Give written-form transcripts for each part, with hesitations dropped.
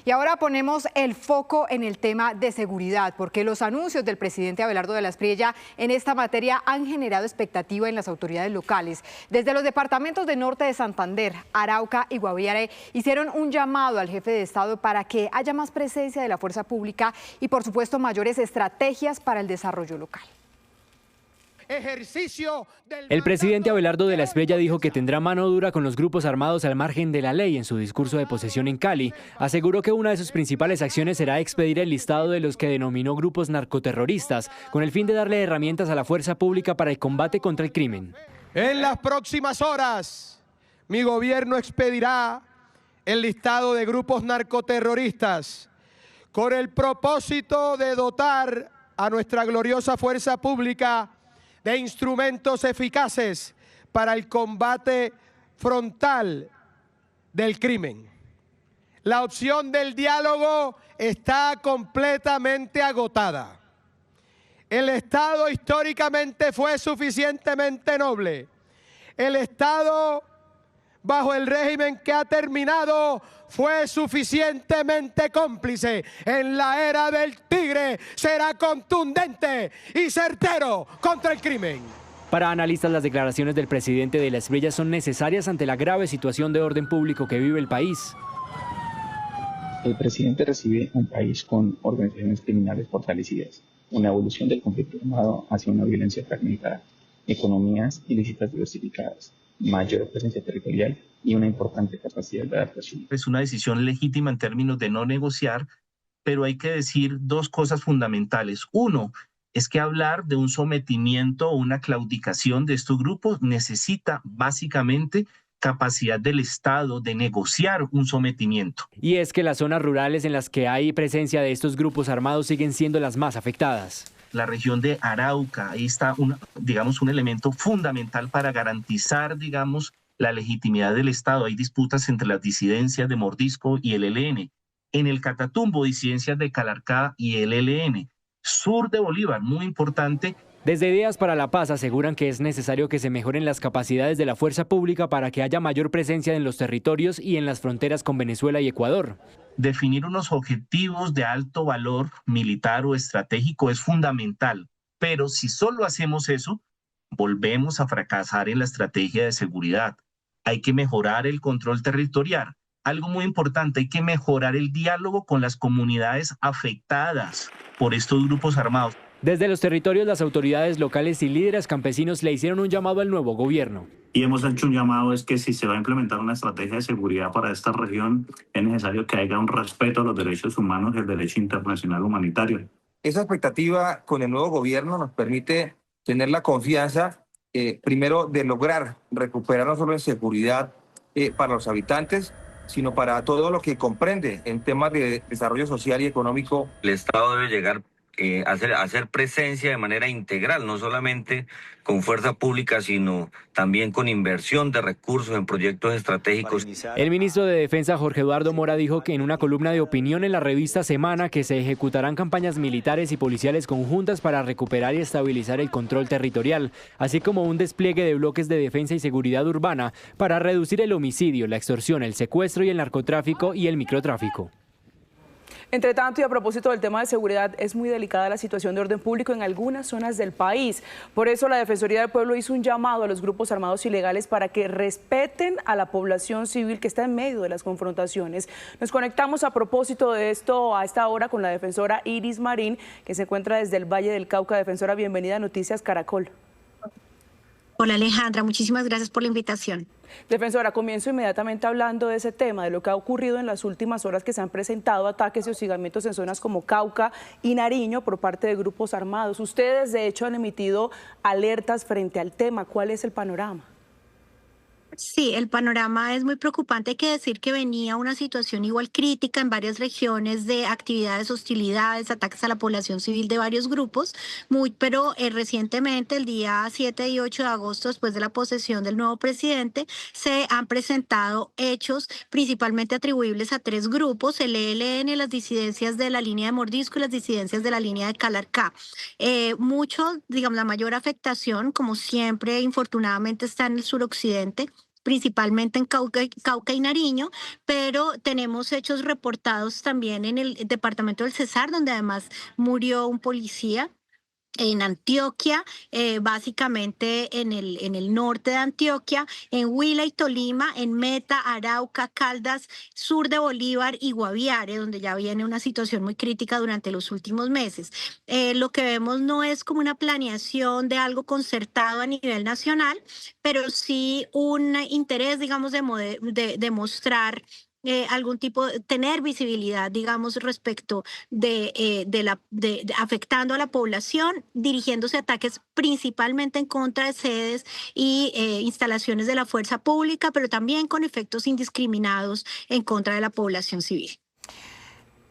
Y ahora ponemos el foco en el tema de seguridad, porque los anuncios del presidente Abelardo de la Espriella en esta materia han generado expectativa en las autoridades locales. Desde los departamentos de Norte de Santander, Arauca y Guaviare hicieron un llamado al jefe de Estado para que haya más presencia de la fuerza pública y, por supuesto, mayores estrategias para el desarrollo local. El presidente Abelardo de la Espriella dijo que tendrá mano dura con los grupos armados al margen de la ley en su discurso de posesión en Cali. Aseguró que una de sus principales acciones será expedir el listado de los que denominó grupos narcoterroristas, con el fin de darle herramientas a la fuerza pública para el combate contra el crimen. En las próximas horas, mi gobierno expedirá el listado de grupos narcoterroristas con el propósito de dotar a nuestra gloriosa fuerza pública de instrumentos eficaces para el combate frontal del crimen. La opción del diálogo está completamente agotada. El Estado históricamente fue suficientemente noble. El Estado, bajo el régimen que ha terminado, fue suficientemente cómplice. En la era del tigre será contundente y certero contra el crimen. Para analistas, las declaraciones del presidente de la Espriella son necesarias ante la grave situación de orden público que vive el país. El presidente recibe un país con organizaciones criminales fortalecidas, una evolución del conflicto armado hacia una violencia fragmentada, economías ilícitas diversificadas, mayor presencia territorial y una importante capacidad de adaptación. Es una decisión legítima en términos de no negociar, pero hay que decir dos cosas fundamentales. Uno, es que hablar de un sometimiento o una claudicación de estos grupos necesita básicamente capacidad del Estado de negociar un sometimiento. Y es que las zonas rurales en las que hay presencia de estos grupos armados siguen siendo las más afectadas. La región de Arauca, ahí está un elemento fundamental para garantizar, la legitimidad del Estado. Hay disputas entre las disidencias de Mordisco y el ELN. En el Catatumbo, disidencias de Calarcá y el ELN. Sur de Bolívar, muy importante. Desde Ideas para la Paz aseguran que es necesario que se mejoren las capacidades de la fuerza pública para que haya mayor presencia en los territorios y en las fronteras con Venezuela y Ecuador. Definir unos objetivos de alto valor militar o estratégico es fundamental, pero si solo hacemos eso, volvemos a fracasar en la estrategia de seguridad. Hay que mejorar el control territorial. Algo muy importante, hay que mejorar el diálogo con las comunidades afectadas por estos grupos armados. Desde los territorios, las autoridades locales y líderes campesinos le hicieron un llamado al nuevo gobierno. Y hemos hecho un llamado, es que si se va a implementar una estrategia de seguridad para esta región, es necesario que haya un respeto a los derechos humanos y el derecho internacional humanitario. Esa expectativa con el nuevo gobierno nos permite tener la confianza, primero, de lograr recuperar no solo en seguridad para los habitantes, sino para todo lo que comprende en temas de desarrollo social y económico. El Estado debe llegar a hacer presencia de manera integral, no solamente con fuerza pública, sino también con inversión de recursos en proyectos estratégicos. El ministro de Defensa, Jorge Eduardo Mora, dijo que en una columna de opinión en la revista Semana que se ejecutarán campañas militares y policiales conjuntas para recuperar y estabilizar el control territorial, así como un despliegue de bloques de defensa y seguridad urbana para reducir el homicidio, la extorsión, el secuestro y el narcotráfico y el microtráfico. Entre tanto, y a propósito del tema de seguridad, es muy delicada la situación de orden público en algunas zonas del país. Por eso la Defensoría del Pueblo hizo un llamado a los grupos armados ilegales para que respeten a la población civil que está en medio de las confrontaciones. Nos conectamos a propósito de esto a esta hora con la defensora Iris Marín, que se encuentra desde el Valle del Cauca. Defensora, bienvenida a Noticias Caracol. Hola Alejandra, muchísimas gracias por la invitación. Defensora, comienzo inmediatamente hablando de ese tema, de lo que ha ocurrido en las últimas horas, que se han presentado ataques y hostigamientos en zonas como Cauca y Nariño por parte de grupos armados. Ustedes, de hecho, han emitido alertas frente al tema. ¿Cuál es el panorama? Sí, el panorama es muy preocupante. Hay que decir que venía una situación igual crítica en varias regiones de actividades, hostilidades, ataques a la población civil de varios grupos, pero recientemente, el día 7 y 8 de agosto, después de la posesión del nuevo presidente, se han presentado hechos principalmente atribuibles a tres grupos: el ELN, las disidencias de la línea de Mordisco y las disidencias de la línea de Calarcá. La mayor afectación, como siempre, infortunadamente, está en el suroccidente, principalmente en Cauca y Nariño, pero tenemos hechos reportados también en el departamento del Cesar, donde además murió un policía. En Antioquia, básicamente en el norte de Antioquia, en Huila y Tolima, en Meta, Arauca, Caldas, sur de Bolívar y Guaviare, donde ya viene una situación muy crítica durante los últimos meses. Lo que vemos no es como una planeación de algo concertado a nivel nacional, pero sí un interés, digamos, de mostrar algún tipo, tener visibilidad, digamos, respecto de afectando a la población, dirigiéndose a ataques principalmente en contra de sedes y instalaciones de la fuerza pública, pero también con efectos indiscriminados en contra de la población civil.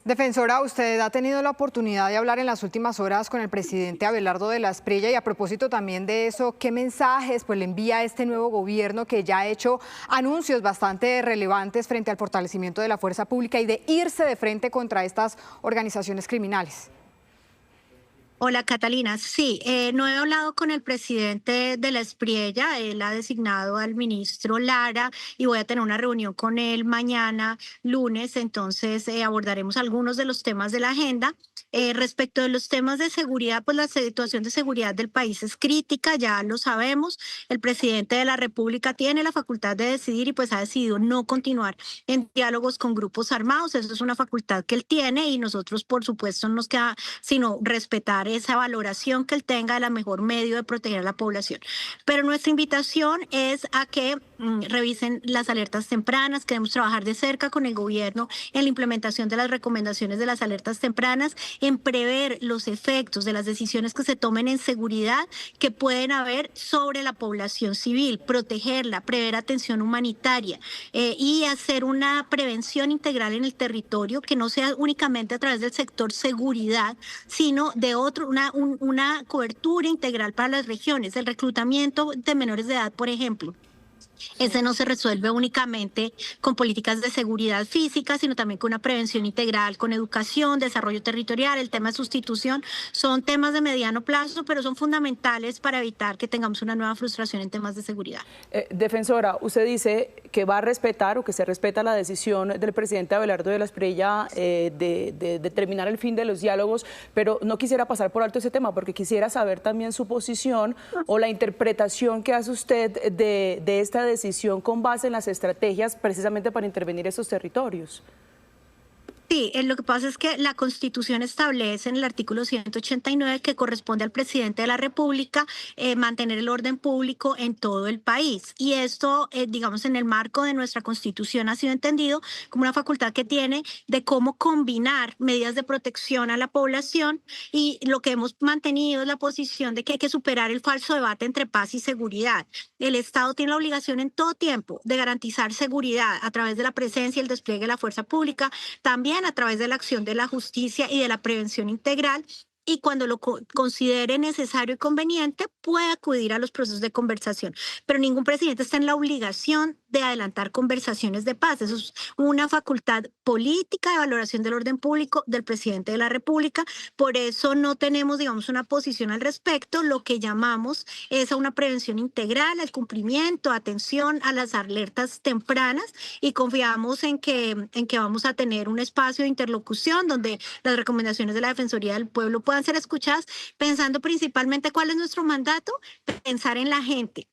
Defensora, usted ha tenido la oportunidad de hablar en las últimas horas con el presidente Abelardo de la Espriella y a propósito también de eso, ¿qué mensajes le envía a este nuevo gobierno que ya ha hecho anuncios bastante relevantes frente al fortalecimiento de la fuerza pública y de irse de frente contra estas organizaciones criminales? Hola Catalina, sí, no he hablado con el presidente de la Espriella, él ha designado al ministro Lara y voy a tener una reunión con él mañana, lunes, entonces abordaremos algunos de los temas de la agenda. Respecto de los temas de seguridad, pues la situación de seguridad del país es crítica, ya lo sabemos, el presidente de la República tiene la facultad de decidir y pues ha decidido no continuar en diálogos con grupos armados, eso es una facultad que él tiene y nosotros por supuesto no nos queda sino respetar esa valoración que él tenga de la mejor medio de proteger a la población. Pero nuestra invitación es a que revisen las alertas tempranas, queremos trabajar de cerca con el gobierno en la implementación de las recomendaciones de las alertas tempranas, en prever los efectos de las decisiones que se tomen en seguridad que pueden haber sobre la población civil, protegerla, prever atención humanitaria y hacer una prevención integral en el territorio que no sea únicamente a través del sector seguridad, sino de una cobertura integral para las regiones, el reclutamiento de menores de edad, por ejemplo. Ese no se resuelve únicamente con políticas de seguridad física, sino también con una prevención integral, con educación, desarrollo territorial, el tema de sustitución. Son temas de mediano plazo, pero son fundamentales para evitar que tengamos una nueva frustración en temas de seguridad. Defensora, usted dice que va a respetar o que se respeta la decisión del presidente Abelardo de la Espriella de determinar el fin de los diálogos, pero no quisiera pasar por alto ese tema porque quisiera saber también su posición o la interpretación que hace usted de esta decisión con base en las estrategias precisamente para intervenir esos territorios. Sí, lo que pasa es que la Constitución establece en el artículo 189 que corresponde al presidente de la República mantener el orden público en todo el país. Y esto, digamos, en el marco de nuestra Constitución ha sido entendido como una facultad que tiene de cómo combinar medidas de protección a la población y lo que hemos mantenido es la posición de que hay que superar el falso debate entre paz y seguridad. El Estado tiene la obligación en todo tiempo de garantizar seguridad a través de la presencia y el despliegue de la fuerza pública, también a través de la acción de la justicia y de la prevención integral, y cuando lo considere necesario y conveniente puede acudir a los procesos de conversación. Pero ningún presidente está en la obligación de adelantar conversaciones de paz. Eso es una facultad política de valoración del orden público del presidente de la República. Por eso no tenemos, digamos, una posición al respecto. Lo que llamamos es a una prevención integral, al cumplimiento, atención a las alertas tempranas y confiamos en que vamos a tener un espacio de interlocución donde las recomendaciones de la Defensoría del Pueblo puedan ser escuchadas, pensando principalmente cuál es nuestro mandato, pensar en la gente,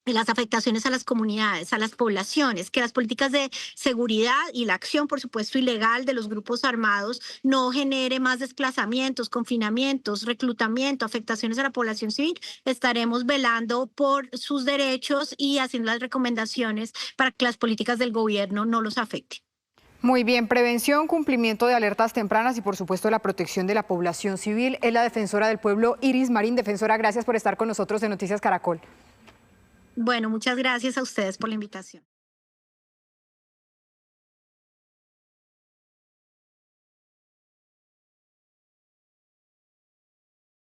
en las afectaciones a las comunidades, a las poblaciones, que las políticas de seguridad y la acción, por supuesto, ilegal de los grupos armados no genere más desplazamientos, confinamientos, reclutamiento, afectaciones a la población civil. Estaremos velando por sus derechos y haciendo las recomendaciones para que las políticas del gobierno no los afecten. Muy bien, prevención, cumplimiento de alertas tempranas y por supuesto la protección de la población civil. Es la defensora del pueblo, Iris Marín. Defensora, gracias por estar con nosotros en Noticias Caracol. Bueno, muchas gracias a ustedes por la invitación.